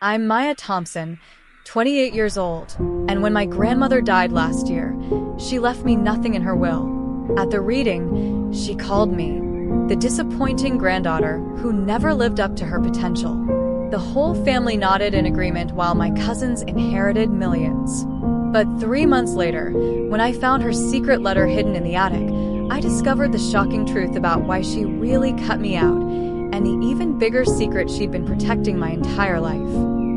I'm Maya Thompson, 28 years old, and when my grandmother died last year, she left me nothing in her will. At the reading, she called me the disappointing granddaughter who never lived up to her potential. The whole family nodded in agreement while my cousins inherited millions. But 3 months later, when I found her secret letter hidden in the attic, I discovered the shocking truth about why she really cut me out, and the even bigger secret she'd been protecting my entire life.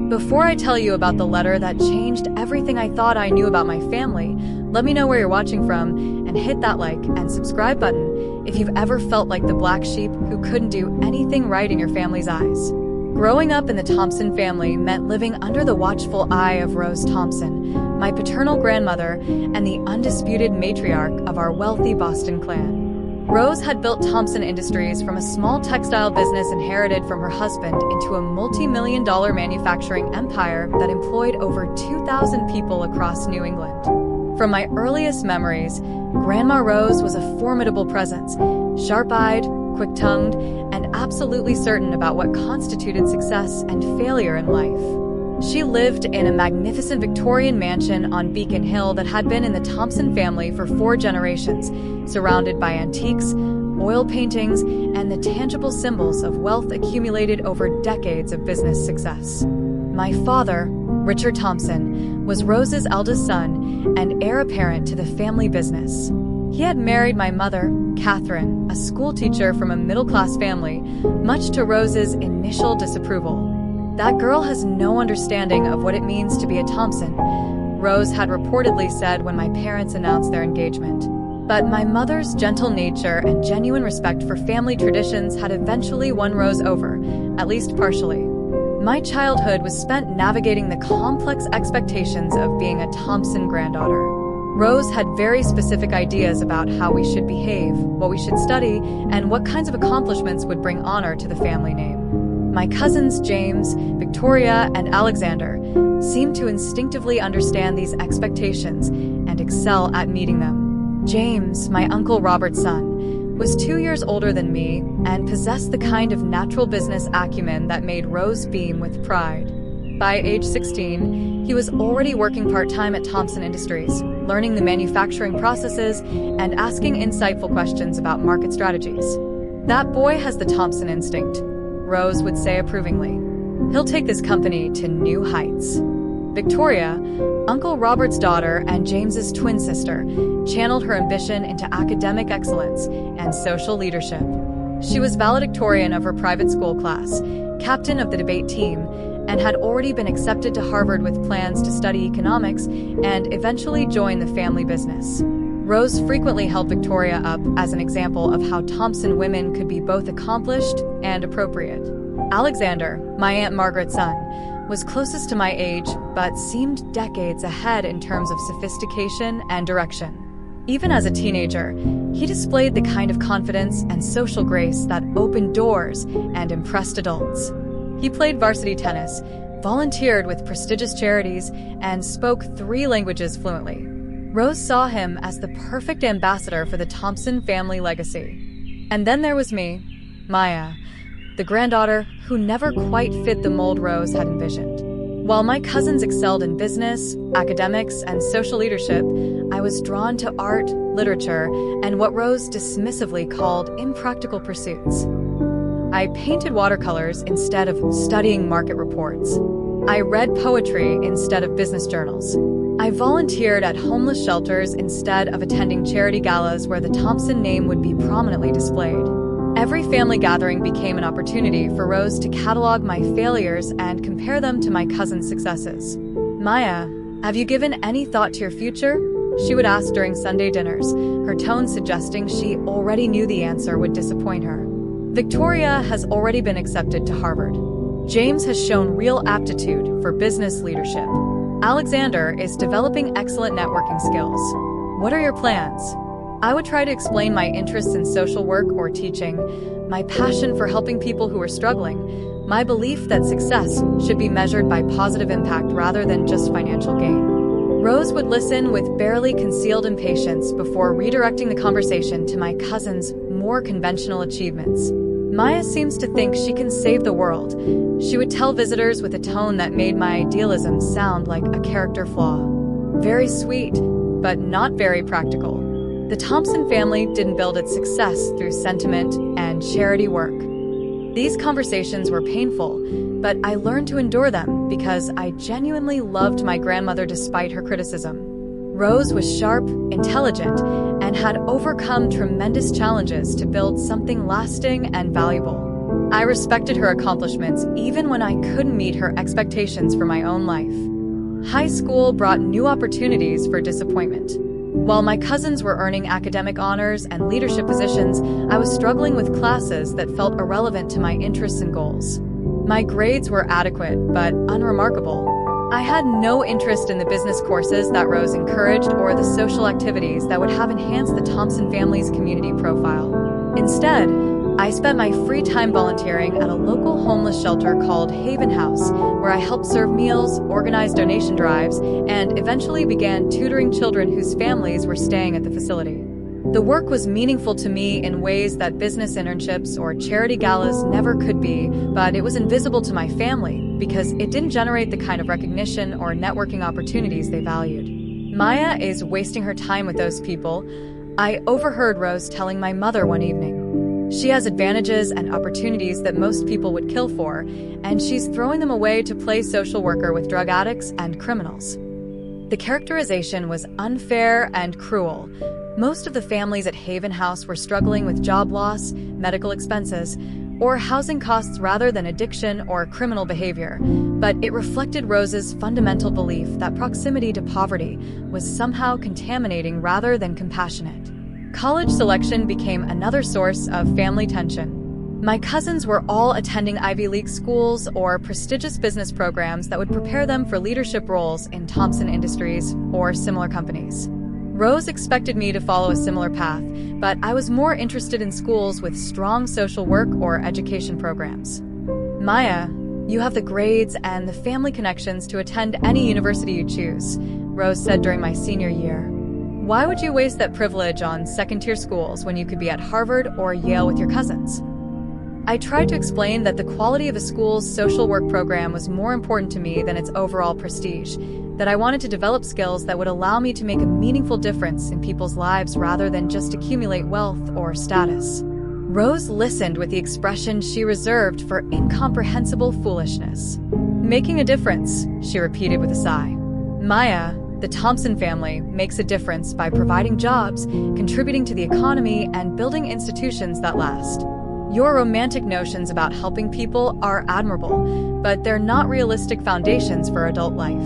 Before I tell you about the letter that changed everything I thought I knew about my family, let me know where you're watching from and hit that like and subscribe button if you've ever felt like the black sheep who couldn't do anything right in your family's eyes. Growing up in the Thompson family meant living under the watchful eye of Rose Thompson, my paternal grandmother and the undisputed matriarch of our wealthy Boston clan. Rose had built Thompson Industries from a small textile business inherited from her husband into a multi-million-dollar manufacturing empire that employed over 2,000 people across New England. From my earliest memories, Grandma Rose was a formidable presence, sharp-eyed, quick-tongued, and absolutely certain about what constituted success and failure in life. She lived in a magnificent Victorian mansion on Beacon Hill that had been in the Thompson family for 4 generations, surrounded by antiques, oil paintings, and the tangible symbols of wealth accumulated over decades of business success. My father, Richard Thompson, was Rose's eldest son and heir apparent to the family business. He had married my mother, Catherine, a schoolteacher from a middle-class family, much to Rose's initial disapproval. "That girl has no understanding of what it means to be a Thompson," Rose had reportedly said when my parents announced their engagement. But my mother's gentle nature and genuine respect for family traditions had eventually won Rose over, at least partially. My childhood was spent navigating the complex expectations of being a Thompson granddaughter. Rose had very specific ideas about how we should behave, what we should study, and what kinds of accomplishments would bring honor to the family name. My cousins James, Victoria, and Alexander seemed to instinctively understand these expectations and excel at meeting them. James, my Uncle Robert's son, was 2 years older than me and possessed the kind of natural business acumen that made Rose beam with pride. By age 16, he was already working part-time at Thompson Industries, learning the manufacturing processes and asking insightful questions about market strategies. "That boy has the Thompson instinct," Rose would say approvingly. "He'll take this company to new heights." Victoria, Uncle Robert's daughter and James's twin sister, channeled her ambition into academic excellence and social leadership. She was valedictorian of her private school class, captain of the debate team, and had already been accepted to Harvard with plans to study economics and eventually join the family business. Rose frequently held Victoria up as an example of how Thompson women could be both accomplished and appropriate. Alexander, my Aunt Margaret's son, was closest to my age but seemed decades ahead in terms of sophistication and direction. Even as a teenager, he displayed the kind of confidence and social grace that opened doors and impressed adults. He played varsity tennis, volunteered with prestigious charities, and spoke 3 languages fluently. Rose saw him as the perfect ambassador for the Thompson family legacy. And then there was me, Maya, the granddaughter who never quite fit the mold Rose had envisioned. While my cousins excelled in business, academics, and social leadership, I was drawn to art, literature, and what Rose dismissively called impractical pursuits. I painted watercolors instead of studying market reports. I read poetry instead of business journals. I volunteered at homeless shelters instead of attending charity galas where the Thompson name would be prominently displayed. Every family gathering became an opportunity for Rose to catalog my failures and compare them to my cousins' successes. "Maya, have you given any thought to your future?" she would ask during Sunday dinners, her tone suggesting she already knew the answer would disappoint her. Victoria has already been accepted to Harvard. James has shown real aptitude for business leadership. Alexander is developing excellent networking skills. What are your plans? I would try to explain my interests in social work or teaching, my passion for helping people who are struggling, my belief that success should be measured by positive impact rather than just financial gain. Rose would listen with barely concealed impatience before redirecting the conversation to my cousin's more conventional achievements. Maya seems to think she can save the world. She would tell visitors with a tone that made my idealism sound like a character flaw. Very sweet, but not very practical. The Thompson family didn't build its success through sentiment and charity work. These conversations were painful, but I learned to endure them because I genuinely loved my grandmother despite her criticism. Rose was sharp, intelligent, and had overcome tremendous challenges to build something lasting and valuable. I respected her accomplishments even when I couldn't meet her expectations for my own life. High school brought new opportunities for disappointment. While my cousins were earning academic honors and leadership positions, I was struggling with classes that felt irrelevant to my interests and goals. My grades were adequate, but unremarkable. I had no interest in the business courses that Rose encouraged or the social activities that would have enhanced the Thompson family's community profile. Instead, I spent my free time volunteering at a local homeless shelter called Haven House, where I helped serve meals, organize donation drives, and eventually began tutoring children whose families were staying at the facility. The work was meaningful to me in ways that business internships or charity galas never could be, but it was invisible to my family because it didn't generate the kind of recognition or networking opportunities they valued. Maya is wasting her time with those people. I overheard Rose telling my mother one evening. She has advantages and opportunities that most people would kill for, and she's throwing them away to play social worker with drug addicts and criminals. The characterization was unfair and cruel. Most of the families at Haven House were struggling with job loss, medical expenses, or housing costs rather than addiction or criminal behavior, but it reflected Rose's fundamental belief that proximity to poverty was somehow contaminating rather than compassionate. College selection became another source of family tension. My cousins were all attending Ivy League schools or prestigious business programs that would prepare them for leadership roles in Thompson Industries or similar companies. Rose expected me to follow a similar path, but I was more interested in schools with strong social work or education programs. Maya, you have the grades and the family connections to attend any university you choose, Rose said during my senior year. Why would you waste that privilege on second-tier schools when you could be at Harvard or Yale with your cousins? I tried to explain that the quality of a school's social work program was more important to me than its overall prestige, that I wanted to develop skills that would allow me to make a meaningful difference in people's lives rather than just accumulate wealth or status. Rose listened with the expression she reserved for incomprehensible foolishness. Making a difference, she repeated with a sigh. Maya, the Thompson family, makes a difference by providing jobs, contributing to the economy, and building institutions that last. Your romantic notions about helping people are admirable, but they're not realistic foundations for adult life.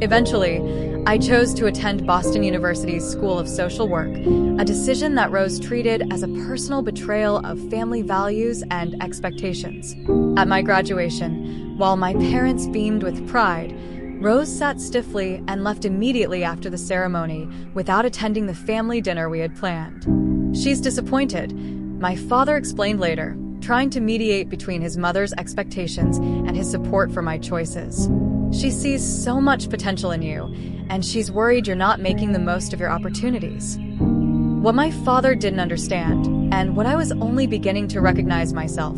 Eventually, I chose to attend Boston University's School of Social Work, a decision that Rose treated as a personal betrayal of family values and expectations. At my graduation, while my parents beamed with pride, Rose sat stiffly and left immediately after the ceremony without attending the family dinner we had planned. She's disappointed, my father explained later, trying to mediate between his mother's expectations and his support for my choices. She sees so much potential in you, and she's worried you're not making the most of your opportunities. What my father didn't understand, and what I was only beginning to recognize myself,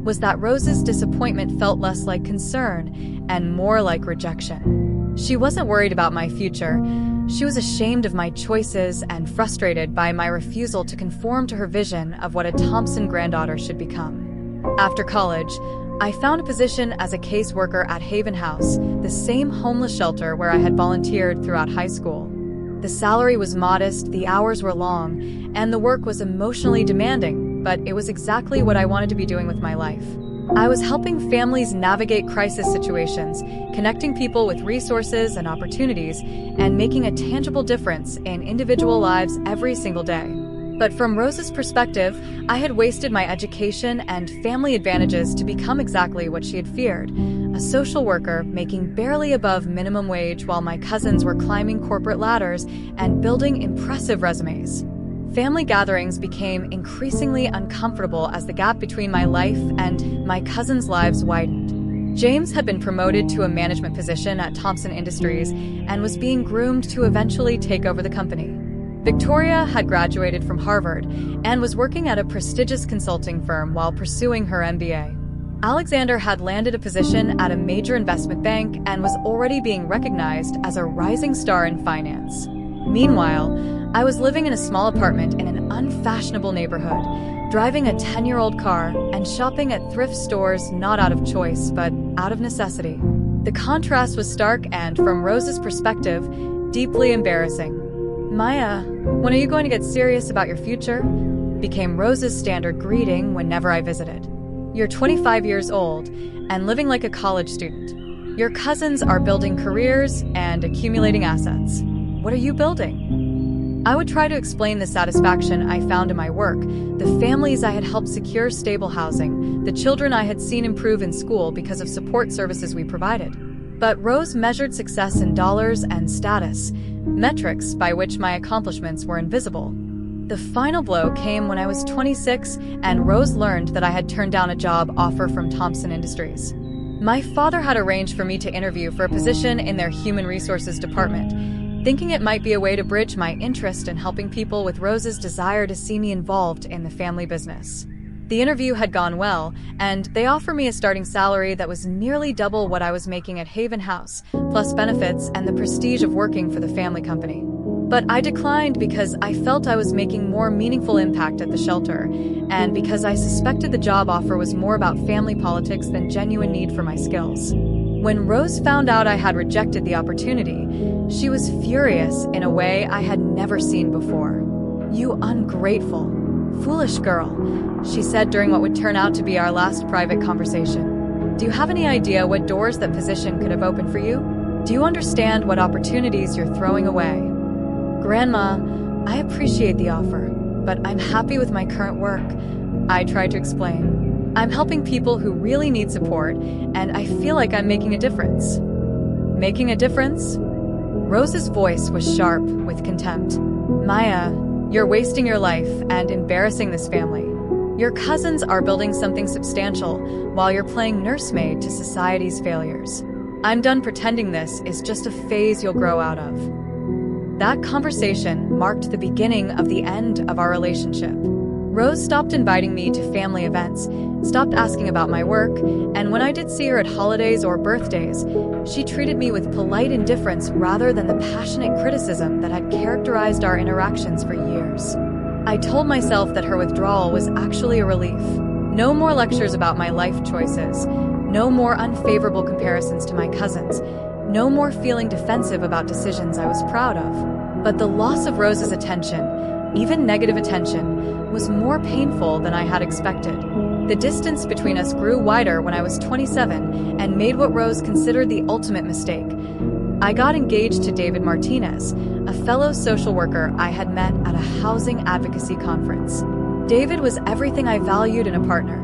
was that Rose's disappointment felt less like concern and more like rejection. She wasn't worried about my future. She was ashamed of my choices and frustrated by my refusal to conform to her vision of what a Thompson granddaughter should become. After college, I found a position as a caseworker at Haven House, the same homeless shelter where I had volunteered throughout high school. The salary was modest, the hours were long, and the work was emotionally demanding, but it was exactly what I wanted to be doing with my life. I was helping families navigate crisis situations, connecting people with resources and opportunities, and making a tangible difference in individual lives every single day. But from Rose's perspective, I had wasted my education and family advantages to become exactly what she had feared, a social worker making barely above minimum wage while my cousins were climbing corporate ladders and building impressive resumes. Family gatherings became increasingly uncomfortable as the gap between my life and my cousins' lives widened. James had been promoted to a management position at Thompson Industries and was being groomed to eventually take over the company. Victoria had graduated from Harvard and was working at a prestigious consulting firm while pursuing her MBA. Alexander had landed a position at a major investment bank and was already being recognized as a rising star in finance. Meanwhile, I was living in a small apartment in an unfashionable neighborhood, driving a 10-year-old car and shopping at thrift stores not out of choice, but out of necessity. The contrast was stark and, from Rose's perspective, deeply embarrassing. "Maya, when are you going to get serious about your future?" became Rose's standard greeting whenever I visited. "You're 25 years old and living like a college student. Your cousins are building careers and accumulating assets. What are you building?" I would try to explain the satisfaction I found in my work, the families I had helped secure stable housing, the children I had seen improve in school because of support services we provided. But Rose measured success in dollars and status, metrics by which my accomplishments were invisible. The final blow came when I was 26 and Rose learned that I had turned down a job offer from Thompson Industries. My father had arranged for me to interview for a position in their human resources department, thinking it might be a way to bridge my interest in helping people with Rose's desire to see me involved in the family business. The interview had gone well, and they offered me a starting salary that was nearly double what I was making at Haven House, plus benefits and the prestige of working for the family company. But I declined because I felt I was making more meaningful impact at the shelter, and because I suspected the job offer was more about family politics than genuine need for my skills. When Rose found out I had rejected the opportunity, she was furious in a way I had never seen before. "You ungrateful, foolish girl," she said during what would turn out to be our last private conversation. "Do you have any idea what doors that position could have opened for you? Do you understand what opportunities you're throwing away?" "Grandma, I appreciate the offer, but I'm happy with my current work," I tried to explain. "I'm helping people who really need support, and I feel like I'm making a difference." "Making a difference?" Rose's voice was sharp with contempt. "Maya, you're wasting your life and embarrassing this family. Your cousins are building something substantial while you're playing nursemaid to society's failures. I'm done pretending this is just a phase you'll grow out of." That conversation marked the beginning of the end of our relationship. Rose stopped inviting me to family events, stopped asking about my work, and when I did see her at holidays or birthdays, she treated me with polite indifference rather than the passionate criticism that had characterized our interactions for years. I told myself that her withdrawal was actually a relief. No more lectures about my life choices, no more unfavorable comparisons to my cousins, no more feeling defensive about decisions I was proud of. But the loss of Rose's attention, even negative attention, was more painful than I had expected. The distance between us grew wider when I was 27 and made what Rose considered the ultimate mistake. I got engaged to David Martinez, a fellow social worker I had met at a housing advocacy conference. David was everything I valued in a partner: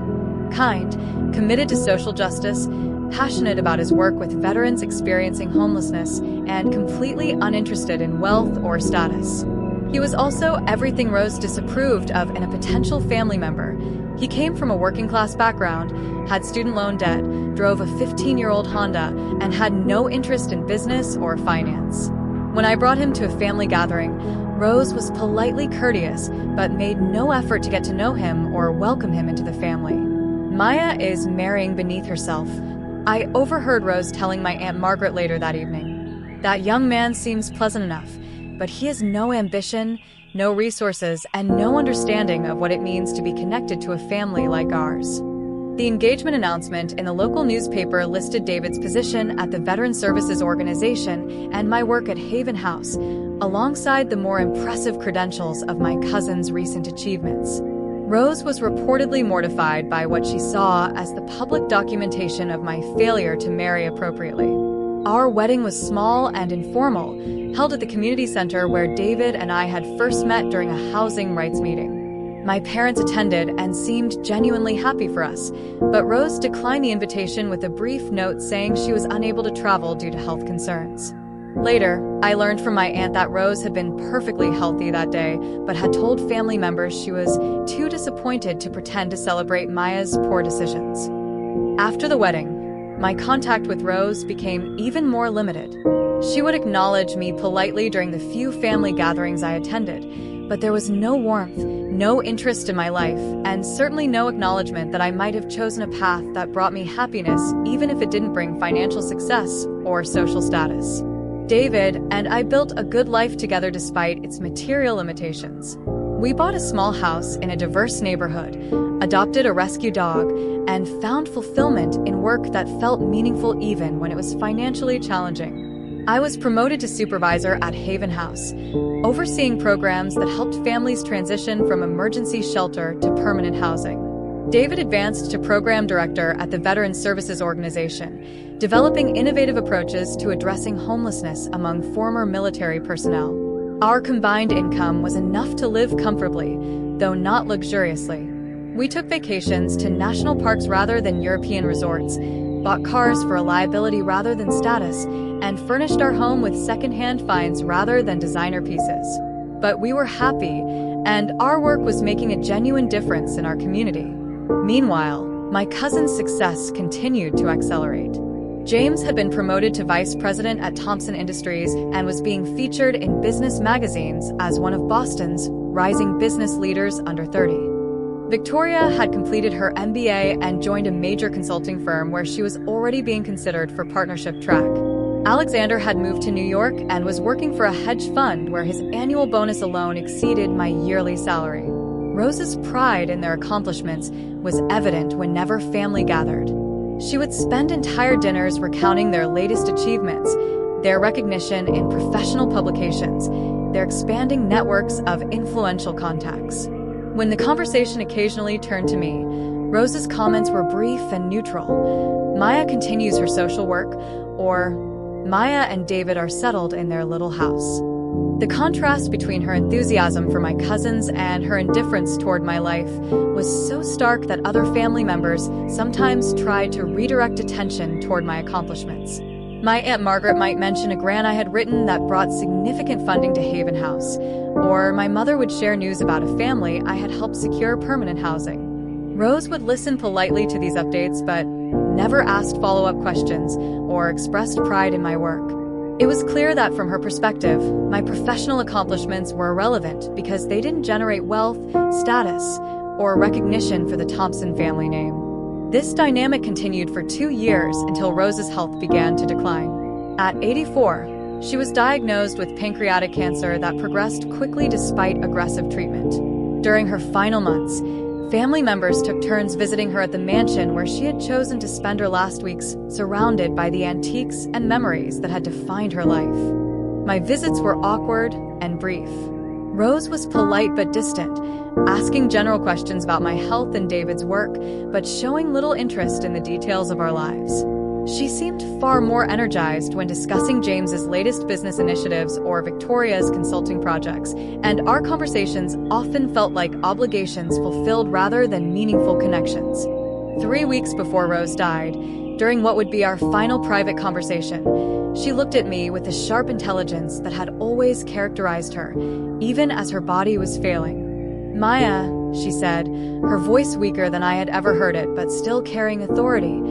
kind, committed to social justice, passionate about his work with veterans experiencing homelessness, and completely uninterested in wealth or status. He was also everything Rose disapproved of in a potential family member. He came from a working-class background, had student loan debt, drove a 15-year-old Honda, and had no interest in business or finance. When I brought him to a family gathering, Rose was politely courteous, but made no effort to get to know him or welcome him into the family. "Maya is marrying beneath herself," I overheard Rose telling my Aunt Margaret later that evening. "That young man seems pleasant enough, but he has no ambition, no resources, and no understanding of what it means to be connected to a family like ours." The engagement announcement in the local newspaper listed David's position at the Veteran Services Organization and my work at Haven House, alongside the more impressive credentials of my cousin's recent achievements. Rose was reportedly mortified by what she saw as the public documentation of my failure to marry appropriately. Our wedding was small and informal, held at the community center where David and I had first met during a housing rights meeting. My parents attended and seemed genuinely happy for us, but Rose declined the invitation with a brief note saying she was unable to travel due to health concerns. Later, I learned from my aunt that Rose had been perfectly healthy that day, but had told family members she was too disappointed to pretend to celebrate Maya's poor decisions. After the wedding, my contact with Rose became even more limited. She would acknowledge me politely during the few family gatherings I attended, but there was no warmth, no interest in my life, and certainly no acknowledgement that I might have chosen a path that brought me happiness, even if it didn't bring financial success or social status. David and I built a good life together despite its material limitations. We bought a small house in a diverse neighborhood, adopted a rescue dog, and found fulfillment in work that felt meaningful even when it was financially challenging. I was promoted to supervisor at Haven House, overseeing programs that helped families transition from emergency shelter to permanent housing. David advanced to program director at the Veterans Services Organization, developing innovative approaches to addressing homelessness among former military personnel. Our combined income was enough to live comfortably, though not luxuriously. We took vacations to national parks rather than European resorts, bought cars for reliability rather than status, and furnished our home with second-hand finds rather than designer pieces. But we were happy, and our work was making a genuine difference in our community. Meanwhile, my cousin's success continued to accelerate. James had been promoted to vice president at Thompson Industries and was being featured in business magazines as one of Boston's rising business leaders under 30. Victoria had completed her MBA and joined a major consulting firm where she was already being considered for partnership track. Alexander had moved to New York and was working for a hedge fund where his annual bonus alone exceeded my yearly salary. Rose's pride in their accomplishments was evident whenever family gathered. She would spend entire dinners recounting their latest achievements, their recognition in professional publications, their expanding networks of influential contacts. When the conversation occasionally turned to me, Rose's comments were brief and neutral. Maya continues her social work, or Maya and David are settled in their little house. The contrast between her enthusiasm for my cousins and her indifference toward my life was so stark that other family members sometimes tried to redirect attention toward my accomplishments. My Aunt Margaret might mention a grant I had written that brought significant funding to Haven House, or my mother would share news about a family I had helped secure permanent housing. Rose would listen politely to these updates, but never asked follow-up questions or expressed pride in my work. It was clear that from her perspective, my professional accomplishments were irrelevant because they didn't generate wealth, status, or recognition for the Thompson family name. This dynamic continued for 2 years until Rose's health began to decline. At 84, she was diagnosed with pancreatic cancer that progressed quickly despite aggressive treatment. During her final months, family members took turns visiting her at the mansion where she had chosen to spend her last weeks surrounded by the antiques and memories that had defined her life. My visits were awkward and brief. Rose was polite but distant, asking general questions about my health and David's work, but showing little interest in the details of our lives. She seemed far more energized when discussing James's latest business initiatives or Victoria's consulting projects, and our conversations often felt like obligations fulfilled rather than meaningful connections. 3 weeks before Rose died, during what would be our final private conversation, she looked at me with the sharp intelligence that had always characterized her, even as her body was failing. "Maya," she said, her voice weaker than I had ever heard it, but still carrying authority,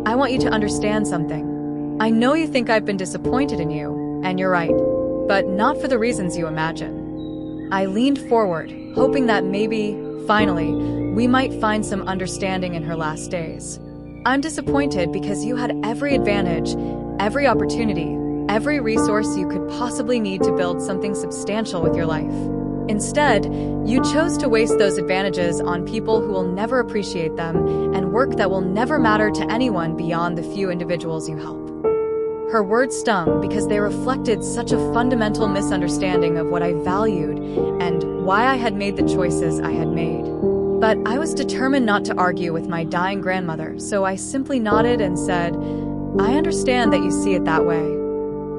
"I want you to understand something. I know you think I've been disappointed in you, and you're right, but not for the reasons you imagine." I leaned forward, hoping that maybe, finally, we might find some understanding in her last days. "I'm disappointed because you had every advantage, every opportunity, every resource you could possibly need to build something substantial with your life. Instead, you chose to waste those advantages on people who will never appreciate them and work that will never matter to anyone beyond the few individuals you help." Her words stung because they reflected such a fundamental misunderstanding of what I valued and why I had made the choices I had made. But I was determined not to argue with my dying grandmother, so I simply nodded and said, "I understand that you see it that way.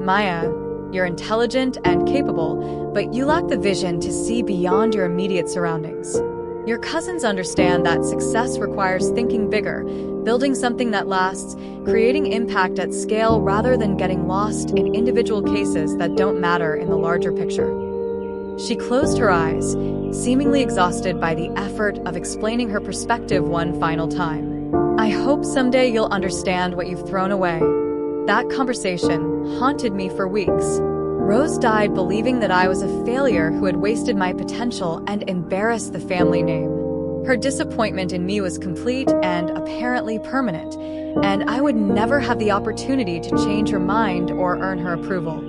Maya, you're intelligent and capable, but you lack the vision to see beyond your immediate surroundings. Your cousins understand that success requires thinking bigger, building something that lasts, creating impact at scale rather than getting lost in individual cases that don't matter in the larger picture." She closed her eyes, seemingly exhausted by the effort of explaining her perspective one final time. "I hope someday you'll understand what you've thrown away. That conversation haunted me for weeks. Rose died believing that I was a failure who had wasted my potential and embarrassed the family name. Her disappointment in me was complete and apparently permanent, and I would never have the opportunity to change her mind or earn her approval.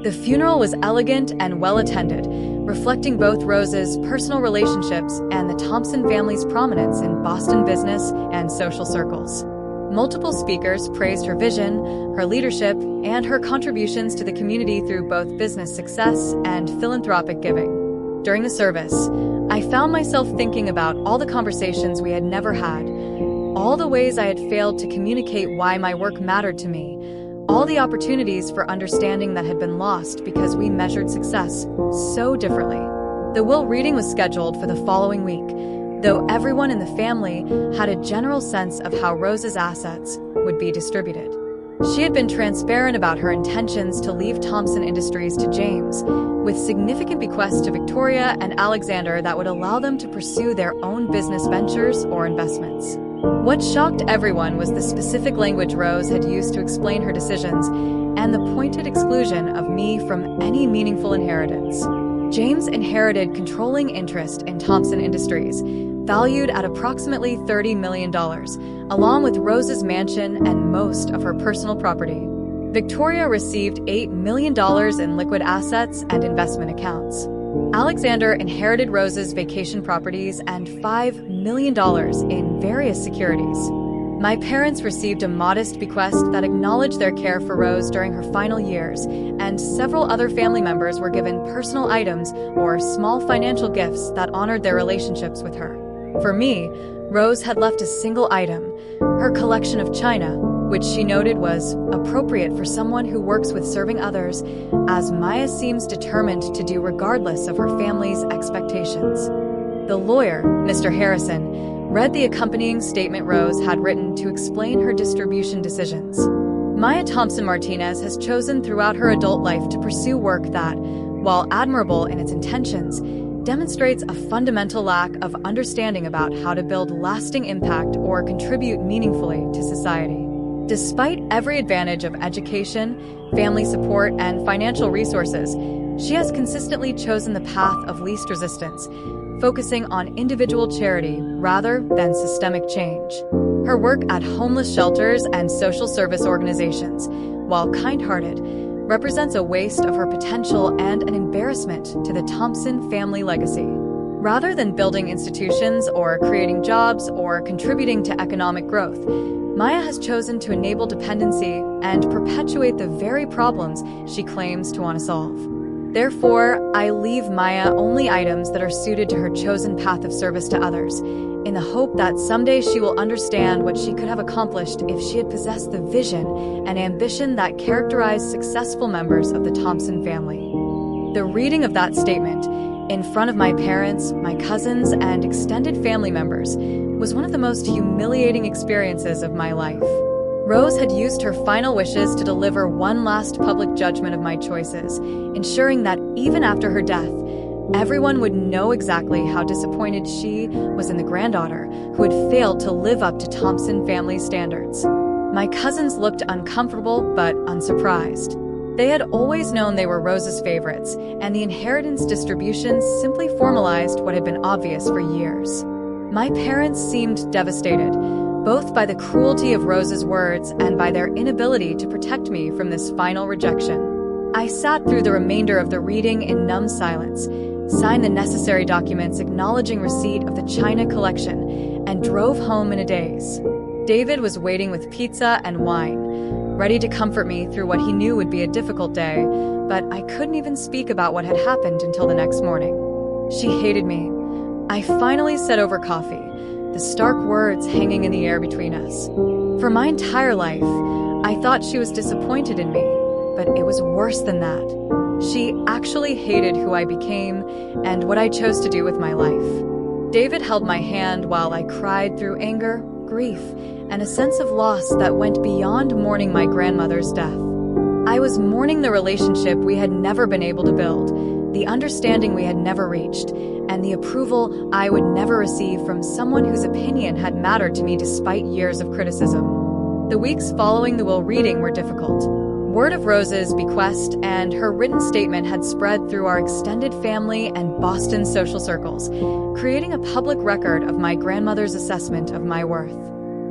The funeral was elegant and well-attended, reflecting both Rose's personal relationships and the Thompson family's prominence in Boston business and social circles. Multiple speakers praised her vision, her leadership, and her contributions to the community through both business success and philanthropic giving. During the service, I found myself thinking about all the conversations we had never had, all the ways I had failed to communicate why my work mattered to me, all the opportunities for understanding that had been lost because we measured success so differently. The will reading was scheduled for the following week, though everyone in the family had a general sense of how Rose's assets would be distributed. She had been transparent about her intentions to leave Thompson Industries to James, with significant bequests to Victoria and Alexander that would allow them to pursue their own business ventures or investments. What shocked everyone was the specific language Rose had used to explain her decisions and the pointed exclusion of me from any meaningful inheritance. James inherited controlling interest in Thompson Industries, valued at approximately $30 million, along with Rose's mansion and most of her personal property. Victoria received $8 million in liquid assets and investment accounts. Alexander inherited Rose's vacation properties and $5 million in various securities. My parents received a modest bequest that acknowledged their care for Rose during her final years, and several other family members were given personal items or small financial gifts that honored their relationships with her. For me, Rose had left a single item, her collection of china, which she noted was appropriate for someone who works with serving others, as Maya seems determined to do regardless of her family's expectations. The lawyer, Mr. Harrison, read the accompanying statement Rose had written to explain her distribution decisions. Maya Thompson Martinez has chosen throughout her adult life to pursue work that, while admirable in its intentions, demonstrates a fundamental lack of understanding about how to build lasting impact or contribute meaningfully to society. Despite every advantage of education, family support, and financial resources, she has consistently chosen the path of least resistance, focusing on individual charity rather than systemic change. Her work at homeless shelters and social service organizations, while kind-hearted, represents a waste of her potential and an embarrassment to the Thompson family legacy. Rather than building institutions or creating jobs or contributing to economic growth, Maya has chosen to enable dependency and perpetuate the very problems she claims to want to solve. Therefore, I leave Maya only items that are suited to her chosen path of service to others, in the hope that someday she will understand what she could have accomplished if she had possessed the vision and ambition that characterized successful members of the Thompson family. The reading of that statement, in front of my parents, my cousins, and extended family members, was one of the most humiliating experiences of my life. Rose had used her final wishes to deliver one last public judgment of my choices, ensuring that even after her death, everyone would know exactly how disappointed she was in the granddaughter who had failed to live up to Thompson family standards. My cousins looked uncomfortable but unsurprised. They had always known they were Rose's favorites, and the inheritance distribution simply formalized what had been obvious for years. My parents seemed devastated, both by the cruelty of Rose's words and by their inability to protect me from this final rejection. I sat through the remainder of the reading in numb silence, signed the necessary documents acknowledging receipt of the china collection, and drove home in a daze. David was waiting with pizza and wine, ready to comfort me through what he knew would be a difficult day, but I couldn't even speak about what had happened until the next morning. She hated me. I finally said over coffee, the stark words hanging in the air between us. For my entire life, I thought she was disappointed in me, but it was worse than that. She actually hated who I became and what I chose to do with my life. David held my hand while I cried through anger, grief, and a sense of loss that went beyond mourning my grandmother's death. I was mourning the relationship we had never been able to build, the understanding we had never reached, and the approval I would never receive from someone whose opinion had mattered to me despite years of criticism. The weeks following the will reading were difficult. Word of Rose's bequest and her written statement had spread through our extended family and Boston social circles, creating a public record of my grandmother's assessment of my worth.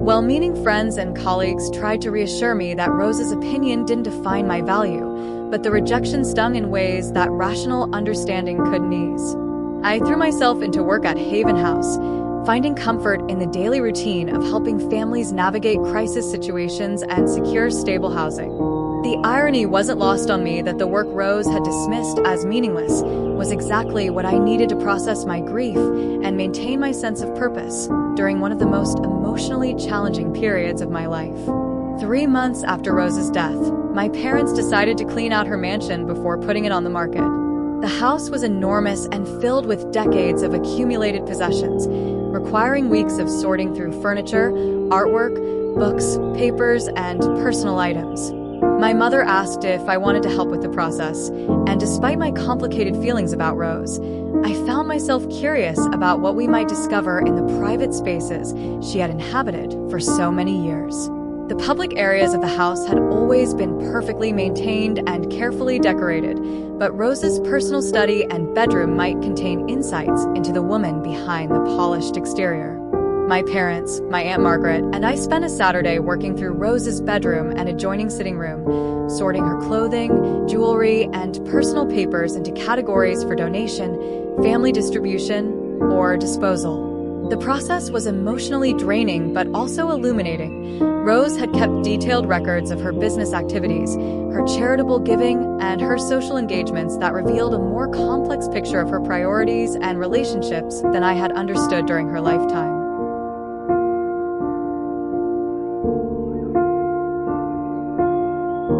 Well-meaning friends and colleagues tried to reassure me that Rose's opinion didn't define my value, but the rejection stung in ways that rational understanding couldn't ease. I threw myself into work at Haven House, finding comfort in the daily routine of helping families navigate crisis situations and secure stable housing. The irony wasn't lost on me that the work Rose had dismissed as meaningless was exactly what I needed to process my grief and maintain my sense of purpose during one of the most emotionally challenging periods of my life. 3 months after Rose's death, my parents decided to clean out her mansion before putting it on the market. The house was enormous and filled with decades of accumulated possessions, requiring weeks of sorting through furniture, artwork, books, papers, and personal items. My mother asked if I wanted to help with the process, and despite my complicated feelings about Rose, I found myself curious about what we might discover in the private spaces she had inhabited for so many years. The public areas of the house had always been perfectly maintained and carefully decorated, but Rose's personal study and bedroom might contain insights into the woman behind the polished exterior. My parents, my Aunt Margaret, and I spent a Saturday working through Rose's bedroom and adjoining sitting room, sorting her clothing, jewelry, and personal papers into categories for donation, family distribution, or disposal. The process was emotionally draining but also illuminating. Rose had kept detailed records of her business activities, her charitable giving, and her social engagements that revealed a more complex picture of her priorities and relationships than I had understood during her lifetime.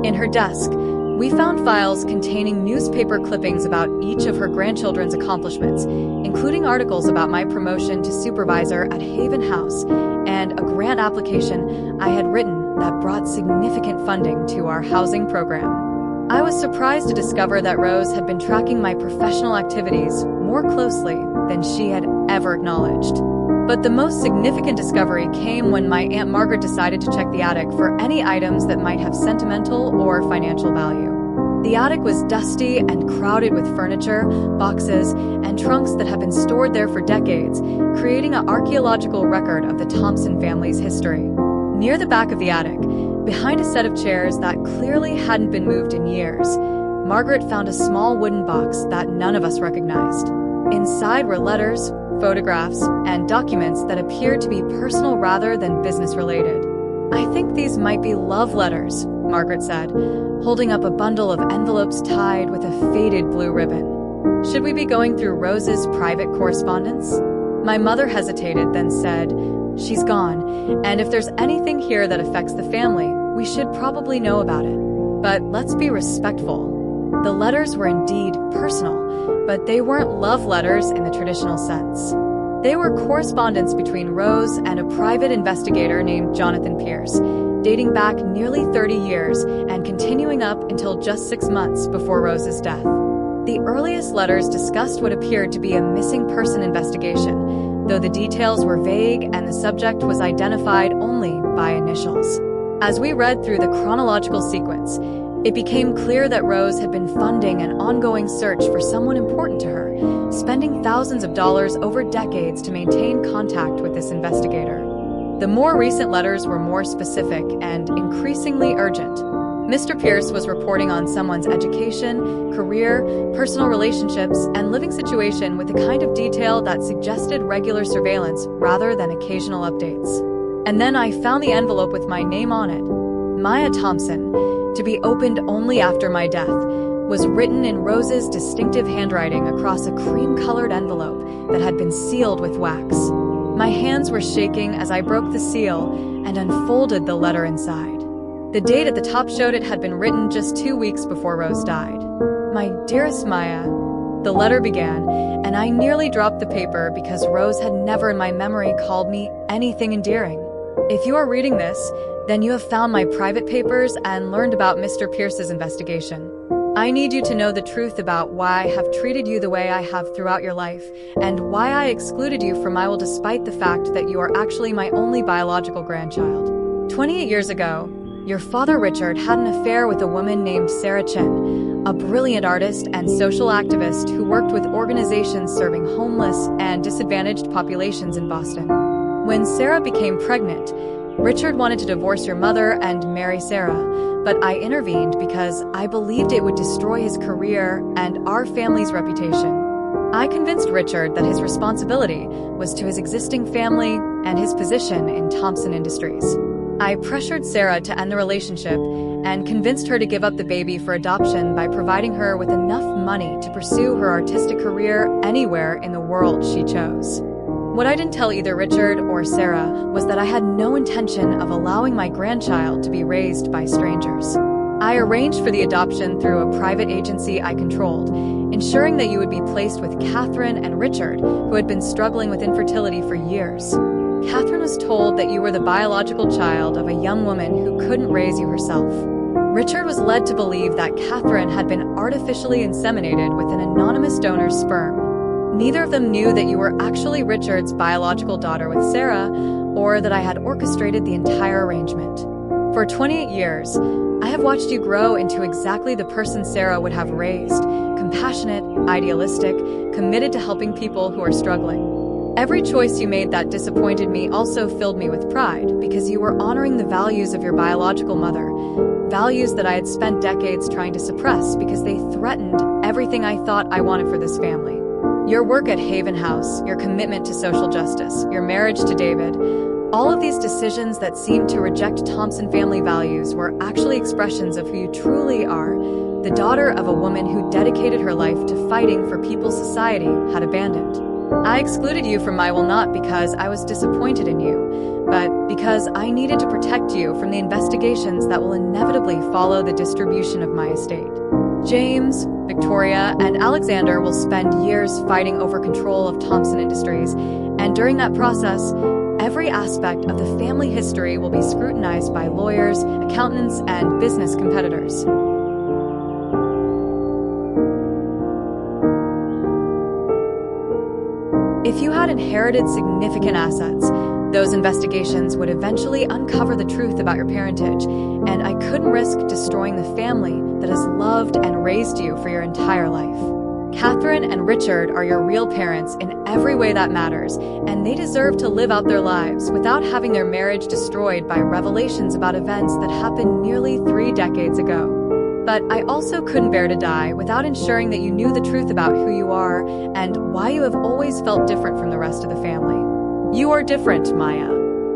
In her desk, we found files containing newspaper clippings about each of her grandchildren's accomplishments, including articles about my promotion to supervisor at Haven House and a grant application I had written that brought significant funding to our housing program. I was surprised to discover that Rose had been tracking my professional activities more closely than she had ever acknowledged. But the most significant discovery came when my Aunt Margaret decided to check the attic for any items that might have sentimental or financial value. The attic was dusty and crowded with furniture, boxes, and trunks that had been stored there for decades, creating an archaeological record of the Thompson family's history. Near the back of the attic, behind a set of chairs that clearly hadn't been moved in years, Margaret found a small wooden box that none of us recognized. Inside were letters, photographs, and documents that appeared to be personal rather than business-related. "I think these might be love letters," Margaret said, holding up a bundle of envelopes tied with a faded blue ribbon. "Should we be going through Rose's private correspondence?" My mother hesitated, then said, "She's gone, and if there's anything here that affects the family, we should probably know about it. But let's be respectful." The letters were indeed personal, but they weren't love letters in the traditional sense. They were correspondence between Rose and a private investigator named Jonathan Pierce, dating back nearly 30 years and continuing up until just 6 months before Rose's death. The earliest letters discussed what appeared to be a missing person investigation, though the details were vague and the subject was identified only by initials. As we read through the chronological sequence, it became clear that Rose had been funding an ongoing search for someone important to her, spending thousands of dollars over decades to maintain contact with this investigator. The more recent letters were more specific and increasingly urgent. Mr. Pierce was reporting on someone's education, career, personal relationships, and living situation with the kind of detail that suggested regular surveillance rather than occasional updates. And then I found the envelope with my name on it. Maya Thompson, to be opened only after my death, was written in Rose's distinctive handwriting across a cream-colored envelope that had been sealed with wax. My hands were shaking as I broke the seal and unfolded the letter inside. The date at the top showed it had been written just 2 weeks before Rose died. "My dearest Maya," the letter began, and I nearly dropped the paper because Rose had never in my memory called me anything endearing. "If you are reading this, then you have found my private papers and learned about Mr. Pierce's investigation. I need you to know the truth about why I have treated you the way I have throughout your life, and why I excluded you from my will despite the fact that you are actually my only biological grandchild. 28 years ago, your father Richard had an affair with a woman named Sarah Chin, a brilliant artist and social activist who worked with organizations serving homeless and disadvantaged populations in Boston. When Sarah became pregnant, Richard wanted to divorce your mother and marry Sarah, but I intervened because I believed it would destroy his career and our family's reputation. I convinced Richard that his responsibility was to his existing family and his position in Thompson Industries. I pressured Sarah to end the relationship and convinced her to give up the baby for adoption by providing her with enough money to pursue her artistic career anywhere in the world she chose. What I didn't tell either Richard or Sarah was that I had no intention of allowing my grandchild to be raised by strangers. I arranged for the adoption through a private agency I controlled, ensuring that you would be placed with Catherine and Richard, who had been struggling with infertility for years. Catherine was told that you were the biological child of a young woman who couldn't raise you herself. Richard was led to believe that Catherine had been artificially inseminated with an anonymous donor's sperm. Neither of them knew that you were actually Richard's biological daughter with Sarah, or that I had orchestrated the entire arrangement. For 28 years, I have watched you grow into exactly the person Sarah would have raised: compassionate, idealistic, committed to helping people who are struggling. Every choice you made that disappointed me also filled me with pride, because you were honoring the values of your biological mother, values that I had spent decades trying to suppress because they threatened everything I thought I wanted for this family. Your work at Haven House, your commitment to social justice, your marriage to David, all of these decisions that seemed to reject Thompson family values were actually expressions of who you truly are, the daughter of a woman who dedicated her life to fighting for people society had abandoned. I excluded you from My Will Not because I was disappointed in you, but because I needed to protect you from the investigations that will inevitably follow the distribution of my estate. James, Victoria, and Alexander will spend years fighting over control of Thompson Industries, and during that process, every aspect of the family history will be scrutinized by lawyers, accountants, and business competitors. If you had inherited significant assets, those investigations would eventually uncover the truth about your parentage, and I couldn't risk destroying the family that has loved and raised you for your entire life. Catherine and Richard are your real parents in every way that matters, and they deserve to live out their lives without having their marriage destroyed by revelations about events that happened nearly 3 decades ago. But I also couldn't bear to die without ensuring that you knew the truth about who you are and why you have always felt different from the rest of the family. You are different, Maya.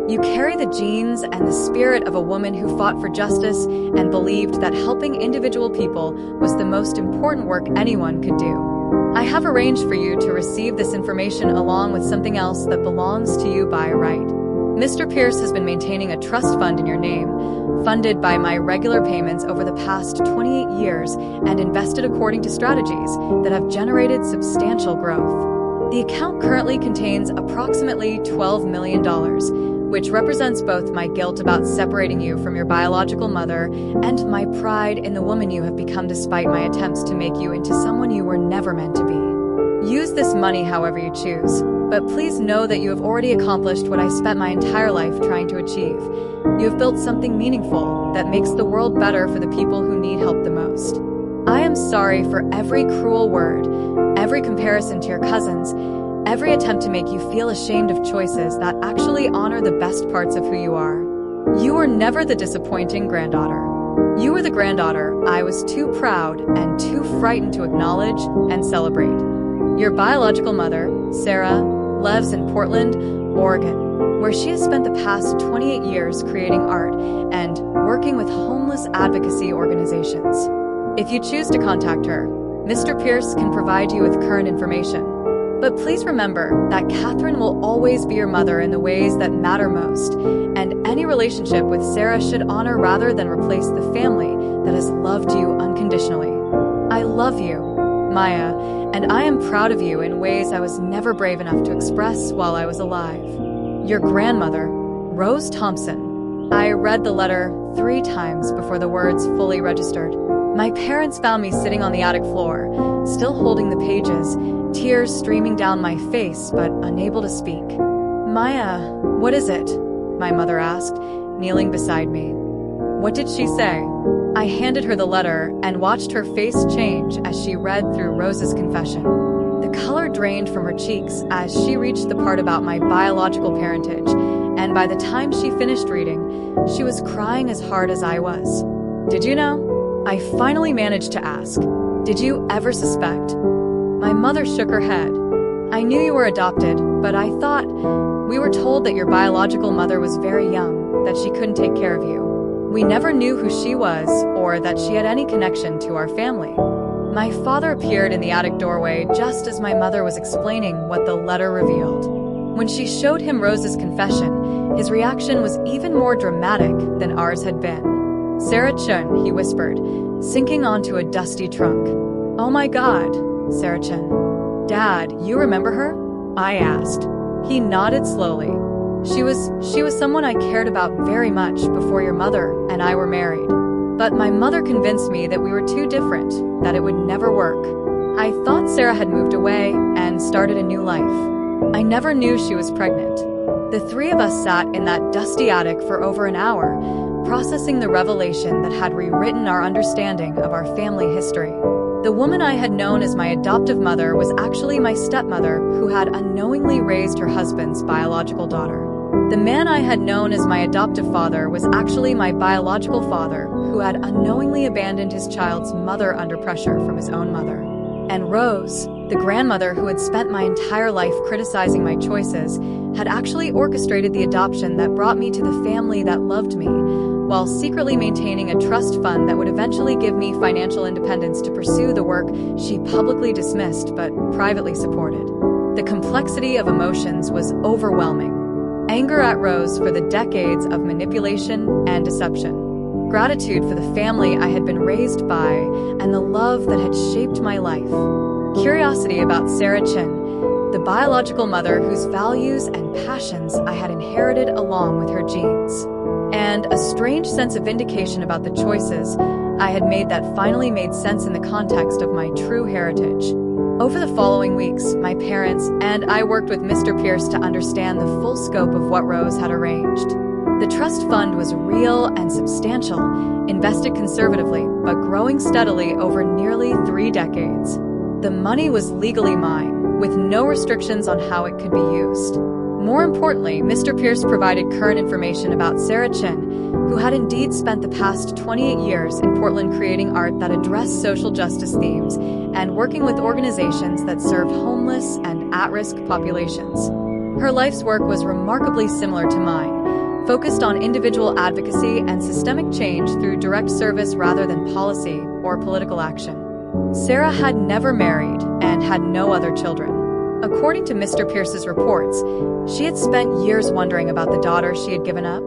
You carry the genes and the spirit of a woman who fought for justice and believed that helping individual people was the most important work anyone could do. I have arranged for you to receive this information along with something else that belongs to you by right. Mr. Pierce has been maintaining a trust fund in your name, funded by my regular payments over the past 28 years and invested according to strategies that have generated substantial growth. The account currently contains approximately $12 million, which represents both my guilt about separating you from your biological mother and my pride in the woman you have become despite my attempts to make you into someone you were never meant to be. Use this money however you choose, but please know that you have already accomplished what I spent my entire life trying to achieve. You have built something meaningful that makes the world better for the people who need help the most. I am sorry for every cruel word, every comparison to your cousins, every attempt to make you feel ashamed of choices that actually honor the best parts of who you are. You were never the disappointing granddaughter. You were the granddaughter I was too proud and too frightened to acknowledge and celebrate. Your biological mother, Sarah, lives in Portland, Oregon, where she has spent the past 28 years creating art and working with homeless advocacy organizations. If you choose to contact her, Mr. Pierce can provide you with current information. But please remember that Catherine will always be your mother in the ways that matter most, and any relationship with Sarah should honor rather than replace the family that has loved you unconditionally. I love you, Maya, and I am proud of you in ways I was never brave enough to express while I was alive. Your grandmother, Rose Thompson. I read the letter 3 times before the words fully registered. My parents found me sitting on the attic floor, still holding the pages, tears streaming down my face but unable to speak. Maya, what is it? My mother asked, kneeling beside me. What did she say? I handed her the letter and watched her face change as she read through Rose's confession. The color drained from her cheeks as she reached the part about my biological parentage, and by the time she finished reading, she was crying as hard as I was. Did you know? I finally managed to ask. Did you ever suspect? My mother shook her head. I knew you were adopted, but I thought we were told that your biological mother was very young, that she couldn't take care of you. We never knew who she was or that she had any connection to our family. My father appeared in the attic doorway just as my mother was explaining what the letter revealed. When she showed him Rose's confession, his reaction was even more dramatic than ours had been. Sarah Chun, he whispered, sinking onto a dusty trunk. Oh my God, Sarah Chun. Dad, you remember her? I asked. He nodded slowly. She was someone I cared about very much before your mother and I were married. But my mother convinced me that we were too different, that it would never work. I thought Sarah had moved away and started a new life. I never knew she was pregnant. The three of us sat in that dusty attic for over an hour, processing the revelation that had rewritten our understanding of our family history. The woman I had known as my adoptive mother was actually my stepmother who had unknowingly raised her husband's biological daughter. The man I had known as my adoptive father was actually my biological father who had unknowingly abandoned his child's mother under pressure from his own mother. And Rose, the grandmother who had spent my entire life criticizing my choices, had actually orchestrated the adoption that brought me to the family that loved me, while secretly maintaining a trust fund that would eventually give me financial independence to pursue the work she publicly dismissed but privately supported. The complexity of emotions was overwhelming. Anger at Rose for the decades of manipulation and deception. Gratitude for the family I had been raised by and the love that had shaped my life. Curiosity about Sarah Chin, the biological mother whose values and passions I had inherited along with her genes. And a strange sense of vindication about the choices I had made that finally made sense in the context of my true heritage. Over the following weeks, my parents and I worked with Mr. Pierce to understand the full scope of what Rose had arranged. The trust fund was real and substantial, invested conservatively, but growing steadily over nearly 3 decades. The money was legally mine, with no restrictions on how it could be used. More importantly, Mr. Pierce provided current information about Sarah Chin, who had indeed spent the past 28 years in Portland creating art that addressed social justice themes and working with organizations that served homeless and at-risk populations. Her life's work was remarkably similar to mine, focused on individual advocacy and systemic change through direct service rather than policy or political action. Sarah had never married and had no other children. According to Mr. Pierce's reports, she had spent years wondering about the daughter she had given up,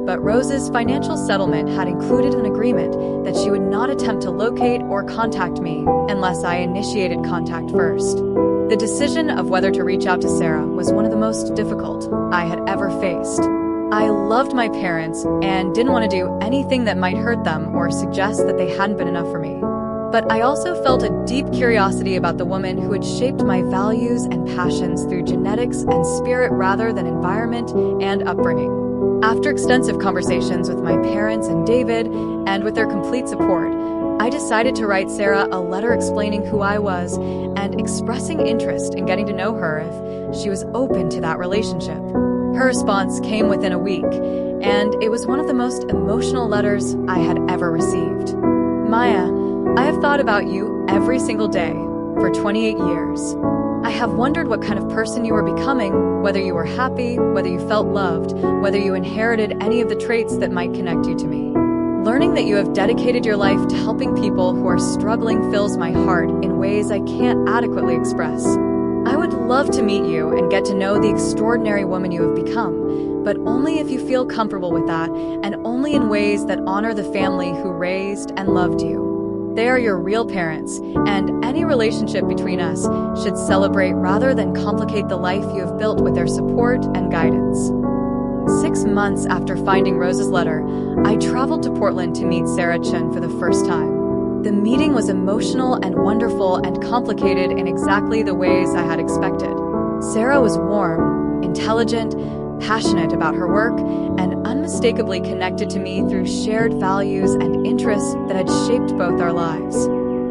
but Rose's financial settlement had included an agreement that she would not attempt to locate or contact me unless I initiated contact first. The decision of whether to reach out to Sarah was one of the most difficult I had ever faced. I loved my parents and didn't want to do anything that might hurt them or suggest that they hadn't been enough for me. But I also felt a deep curiosity about the woman who had shaped my values and passions through genetics and spirit rather than environment and upbringing. After extensive conversations with my parents and David, and with their complete support, I decided to write Sarah a letter explaining who I was and expressing interest in getting to know her if she was open to that relationship. Her response came within a week, and it was one of the most emotional letters I had ever received. Maya, I have thought about you every single day for 28 years. I have wondered what kind of person you were becoming, whether you were happy, whether you felt loved, whether you inherited any of the traits that might connect you to me. Learning that you have dedicated your life to helping people who are struggling fills my heart in ways I can't adequately express. I would love to meet you and get to know the extraordinary woman you have become, but only if you feel comfortable with that and only in ways that honor the family who raised and loved you. They are your real parents, and any relationship between us should celebrate rather than complicate the life you have built with their support and guidance. 6 months after finding Rose's letter, I traveled to Portland to meet Sarah Chin for the first time. The meeting was emotional and wonderful and complicated in exactly the ways I had expected. Sarah was warm, intelligent, passionate about her work, and unmistakably connected to me through shared values and interests that had shaped both our lives.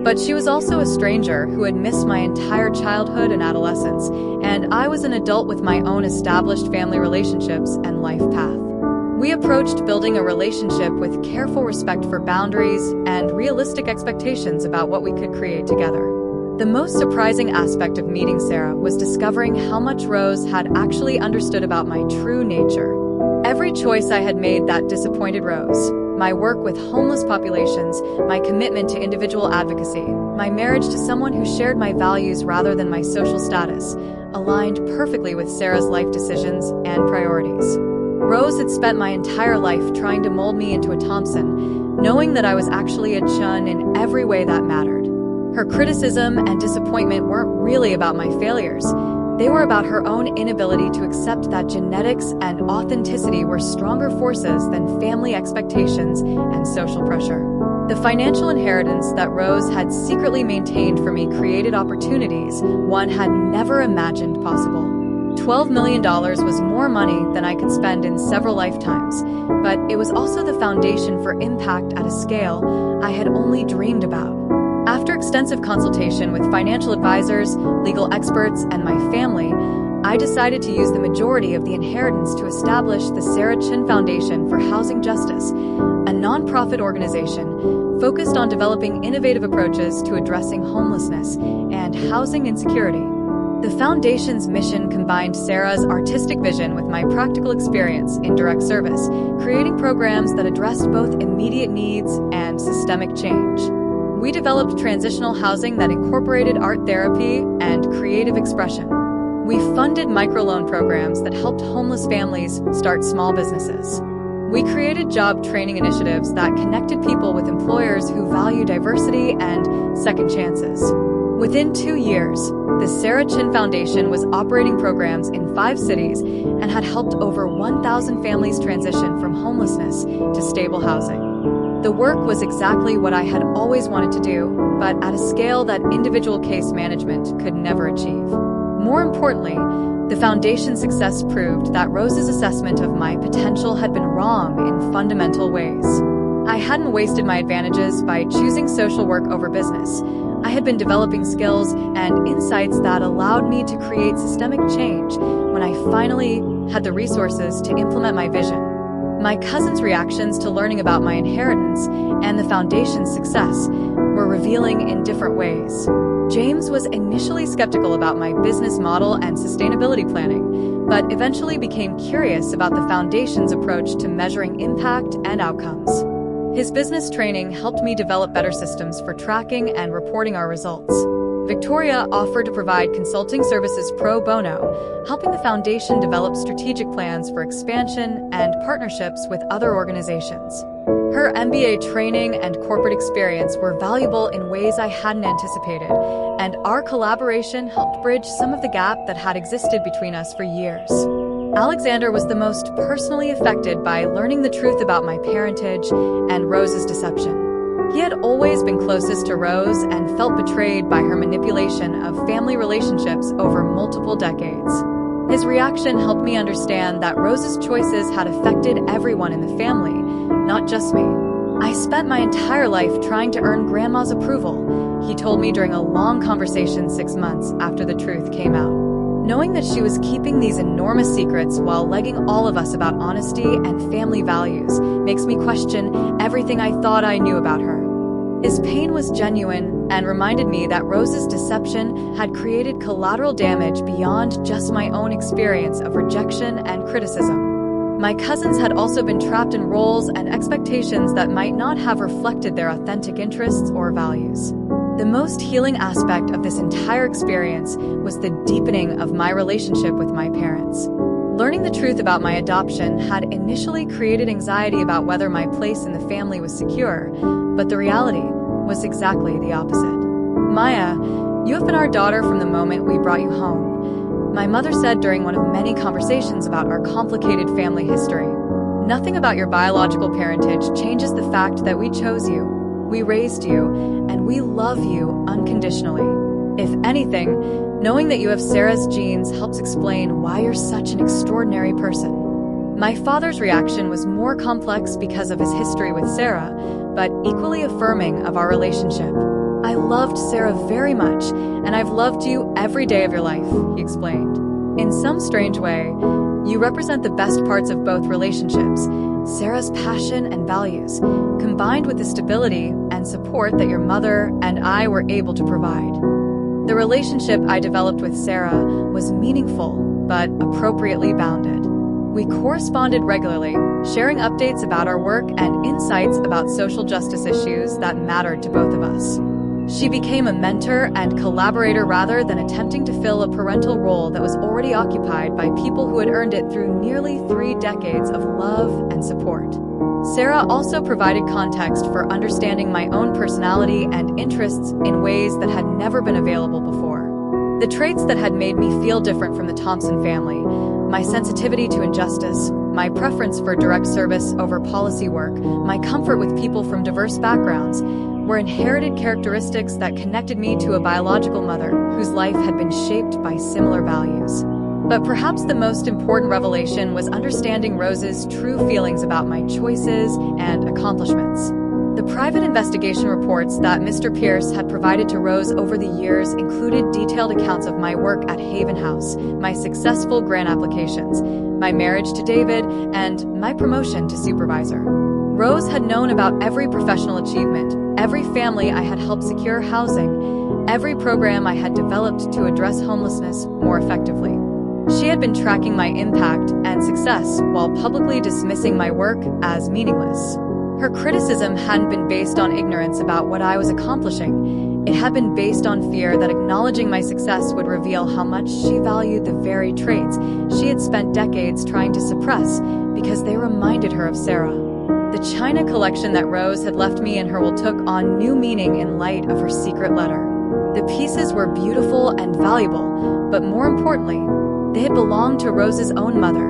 But she was also a stranger who had missed my entire childhood and adolescence, and I was an adult with my own established family relationships and life path. We approached building a relationship with careful respect for boundaries and realistic expectations about what we could create together. The most surprising aspect of meeting Sarah was discovering how much Rose had actually understood about my true nature. Every choice I had made that disappointed Rose, my work with homeless populations, my commitment to individual advocacy, my marriage to someone who shared my values rather than my social status, aligned perfectly with Sarah's life decisions and priorities. Rose had spent my entire life trying to mold me into a Thompson, knowing that I was actually a Chun in every way that mattered. Her criticism and disappointment weren't really about my failures. They were about her own inability to accept that genetics and authenticity were stronger forces than family expectations and social pressure. The financial inheritance that Rose had secretly maintained for me created opportunities one had never imagined possible. $12 million was more money than I could spend in several lifetimes, but it was also the foundation for impact at a scale I had only dreamed about. After extensive consultation with financial advisors, legal experts, and my family, I decided to use the majority of the inheritance to establish the Sarah Chin Foundation for Housing Justice, a nonprofit organization focused on developing innovative approaches to addressing homelessness and housing insecurity. The foundation's mission combined Sarah's artistic vision with my practical experience in direct service, creating programs that addressed both immediate needs and systemic change. We developed transitional housing that incorporated art therapy and creative expression. We funded microloan programs that helped homeless families start small businesses. We created job training initiatives that connected people with employers who value diversity and second chances. Within 2 years, the Sarah Chin Foundation was operating programs in 5 cities and had helped over 1,000 families transition from homelessness to stable housing. The work was exactly what I had always wanted to do, but at a scale that individual case management could never achieve. More importantly, the foundation's success proved that Rose's assessment of my potential had been wrong in fundamental ways. I hadn't wasted my advantages by choosing social work over business. I had been developing skills and insights that allowed me to create systemic change when I finally had the resources to implement my vision. My cousin's reactions to learning about my inheritance and the foundation's success were revealing in different ways. James was initially skeptical about my business model and sustainability planning, but eventually became curious about the foundation's approach to measuring impact and outcomes. His business training helped me develop better systems for tracking and reporting our results. Victoria offered to provide consulting services pro bono, helping the foundation develop strategic plans for expansion and partnerships with other organizations. Her MBA training and corporate experience were valuable in ways I hadn't anticipated, and our collaboration helped bridge some of the gap that had existed between us for years. Alexander was the most personally affected by learning the truth about my parentage and Rose's deception. He had always been closest to Rose and felt betrayed by her manipulation of family relationships over multiple decades. His reaction helped me understand that Rose's choices had affected everyone in the family, not just me. I spent my entire life trying to earn Grandma's approval, he told me during a long conversation 6 months after the truth came out. Knowing that she was keeping these enormous secrets while legging all of us about honesty and family values makes me question everything I thought I knew about her. His pain was genuine and reminded me that Rose's deception had created collateral damage beyond just my own experience of rejection and criticism. My cousins had also been trapped in roles and expectations that might not have reflected their authentic interests or values. The most healing aspect of this entire experience was the deepening of my relationship with my parents. Learning the truth about my adoption had initially created anxiety about whether my place in the family was secure, but the reality was exactly the opposite. Maya, you have been our daughter from the moment we brought you home, my mother said during one of many conversations about our complicated family history. Nothing about your biological parentage changes the fact that we chose you, we raised you, and we love you unconditionally. If anything, knowing that you have Sarah's genes helps explain why you're such an extraordinary person. My father's reaction was more complex because of his history with Sarah, but equally affirming of our relationship. "I loved Sarah very much, and I've loved you every day of your life," he explained. "In some strange way, you represent the best parts of both relationships, Sarah's passion and values, combined with the stability and support that your mother and I were able to provide." The relationship I developed with Sarah was meaningful, but appropriately bounded. We corresponded regularly, sharing updates about our work and insights about social justice issues that mattered to both of us. She became a mentor and collaborator rather than attempting to fill a parental role that was already occupied by people who had earned it through nearly 3 decades of love and support. Sarah also provided context for understanding my own personality and interests in ways that had never been available before. The traits that had made me feel different from the Thompson family, my sensitivity to injustice, my preference for direct service over policy work, my comfort with people from diverse backgrounds, were inherited characteristics that connected me to a biological mother whose life had been shaped by similar values. But perhaps the most important revelation was understanding Rose's true feelings about my choices and accomplishments. The private investigation reports that Mr. Pierce had provided to Rose over the years included detailed accounts of my work at Haven House, my successful grant applications, my marriage to David, and my promotion to supervisor. Rose had known about every professional achievement, every family I had helped secure housing, every program I had developed to address homelessness more effectively. She had been tracking my impact and success while publicly dismissing my work as meaningless. Her criticism hadn't been based on ignorance about what I was accomplishing. It had been based on fear that acknowledging my success would reveal how much she valued the very traits she had spent decades trying to suppress because they reminded her of Sarah. The china collection that Rose had left me in her will took on new meaning in light of her secret letter. The pieces were beautiful and valuable, but more importantly, they had belonged to Rose's own mother,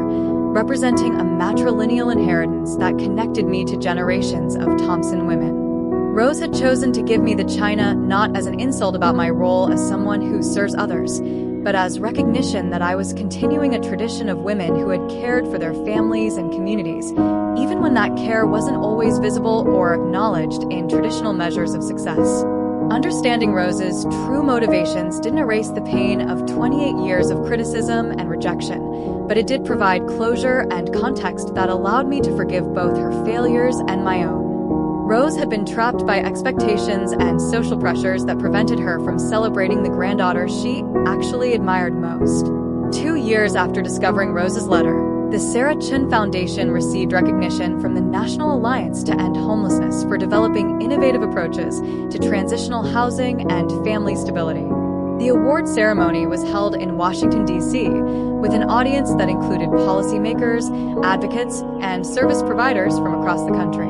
representing a matrilineal inheritance that connected me to generations of Thompson women. Rose had chosen to give me the china not as an insult about my role as someone who serves others, but as recognition that I was continuing a tradition of women who had cared for their families and communities, even when that care wasn't always visible or acknowledged in traditional measures of success. Understanding Rose's true motivations didn't erase the pain of 28 years of criticism and rejection, but it did provide closure and context that allowed me to forgive both her failures and my own. Rose had been trapped by expectations and social pressures that prevented her from celebrating the granddaughter she actually admired most. 2 years after discovering Rose's letter, the Sarah Chun Foundation received recognition from the National Alliance to End Homelessness for developing innovative approaches to transitional housing and family stability. The award ceremony was held in Washington, D.C., with an audience that included policymakers, advocates, and service providers from across the country.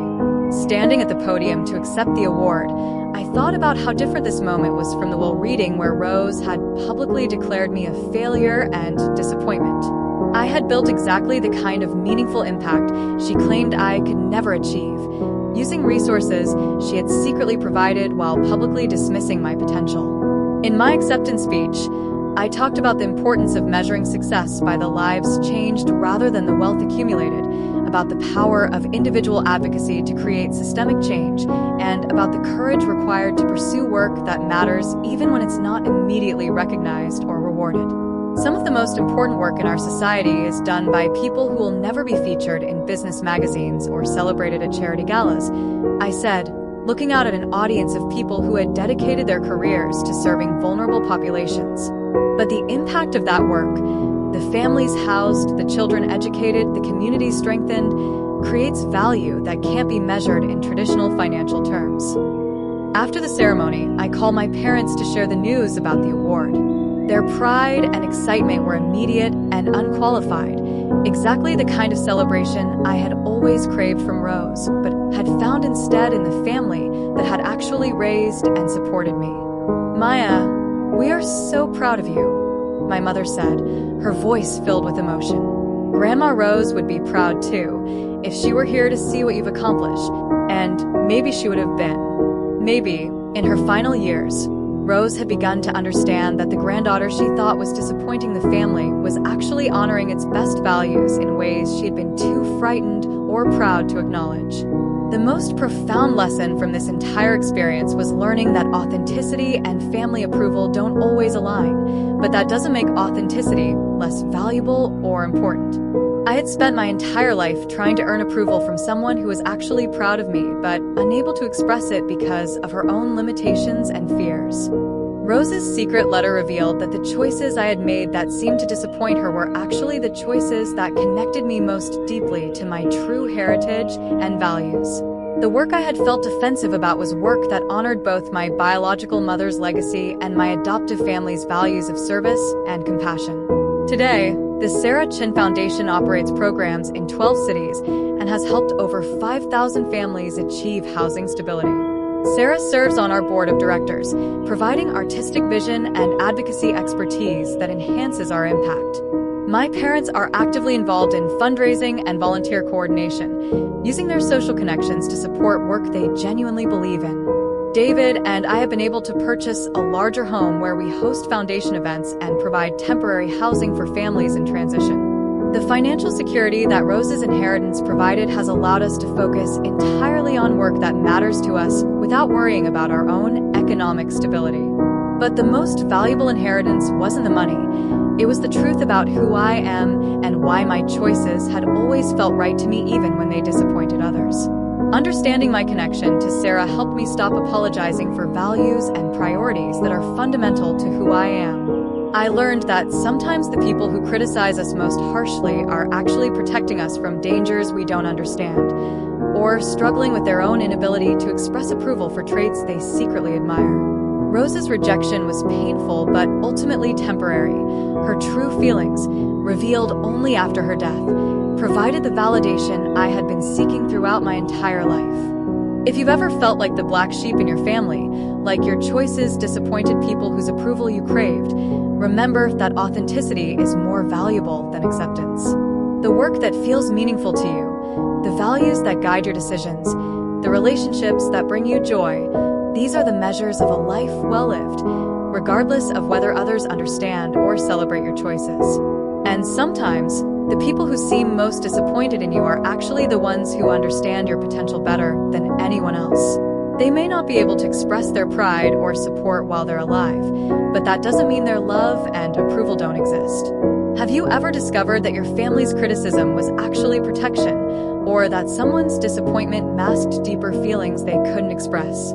Standing at the podium to accept the award, I thought about how different this moment was from the Will reading where Rose had publicly declared me a failure and disappointment. I had built exactly the kind of meaningful impact she claimed I could never achieve, using resources she had secretly provided while publicly dismissing my potential. In my acceptance speech, I talked about the importance of measuring success by the lives changed rather than the wealth accumulated, about the power of individual advocacy to create systemic change, and about the courage required to pursue work that matters even when it's not immediately recognized or rewarded. Some of the most important work in our society is done by people who will never be featured in business magazines or celebrated at charity galas, I said, looking out at an audience of people who had dedicated their careers to serving vulnerable populations. But the impact of that work, the families housed, the children educated, the communities strengthened, creates value that can't be measured in traditional financial terms. After the ceremony, I called my parents to share the news about the award. Their pride and excitement were immediate and unqualified, exactly the kind of celebration I had always craved from Rose, but had found instead in the family that had actually raised and supported me. "Maya, we are so proud of you," my mother said, her voice filled with emotion. "Grandma Rose would be proud too, if she were here to see what you've accomplished, and maybe she would have been. Maybe, in her final years, Rose had begun to understand that the granddaughter she thought was disappointing the family was actually honoring its best values in ways she had been too frightened or proud to acknowledge. The most profound lesson from this entire experience was learning that authenticity and family approval don't always align, but that doesn't make authenticity less valuable or important. I had spent my entire life trying to earn approval from someone who was actually proud of me, but unable to express it because of her own limitations and fears. Rose's secret letter revealed that the choices I had made that seemed to disappoint her were actually the choices that connected me most deeply to my true heritage and values. The work I had felt defensive about was work that honored both my biological mother's legacy and my adoptive family's values of service and compassion. Today, the Sarah Chin Foundation operates programs in 12 cities and has helped over 5,000 families achieve housing stability. Sarah serves on our board of directors, providing artistic vision and advocacy expertise that enhances our impact. My parents are actively involved in fundraising and volunteer coordination, using their social connections to support work they genuinely believe in. David and I have been able to purchase a larger home where we host foundation events and provide temporary housing for families in transition. The financial security that Rose's inheritance provided has allowed us to focus entirely on work that matters to us without worrying about our own economic stability. But the most valuable inheritance wasn't the money. It was the truth about who I am and why my choices had always felt right to me even when they disappointed others. Understanding my connection to Sarah helped me stop apologizing for values and priorities that are fundamental to who I am. I learned that sometimes the people who criticize us most harshly are actually protecting us from dangers we don't understand, or struggling with their own inability to express approval for traits they secretly admire. Rose's rejection was painful but ultimately temporary. Her true feelings, revealed only after her death, provided the validation I had been seeking throughout my entire life. If you've ever felt like the black sheep in your family, like your choices disappointed people whose approval you craved, remember that authenticity is more valuable than acceptance. The work that feels meaningful to you, the values that guide your decisions, the relationships that bring you joy, these are the measures of a life well lived, regardless of whether others understand or celebrate your choices. And sometimes, the people who seem most disappointed in you are actually the ones who understand your potential better than anyone else. They may not be able to express their pride or support while they're alive, but that doesn't mean their love and approval don't exist. Have you ever discovered that your family's criticism was actually protection, or that someone's disappointment masked deeper feelings they couldn't express?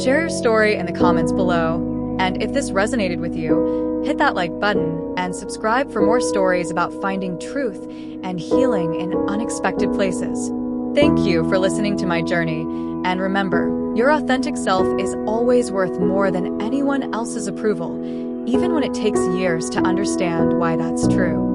Share your story in the comments below, and if this resonated with you, hit that like button and subscribe for more stories about finding truth and healing in unexpected places. Thank you for listening to my journey, and remember, your authentic self is always worth more than anyone else's approval, even when it takes years to understand why that's true.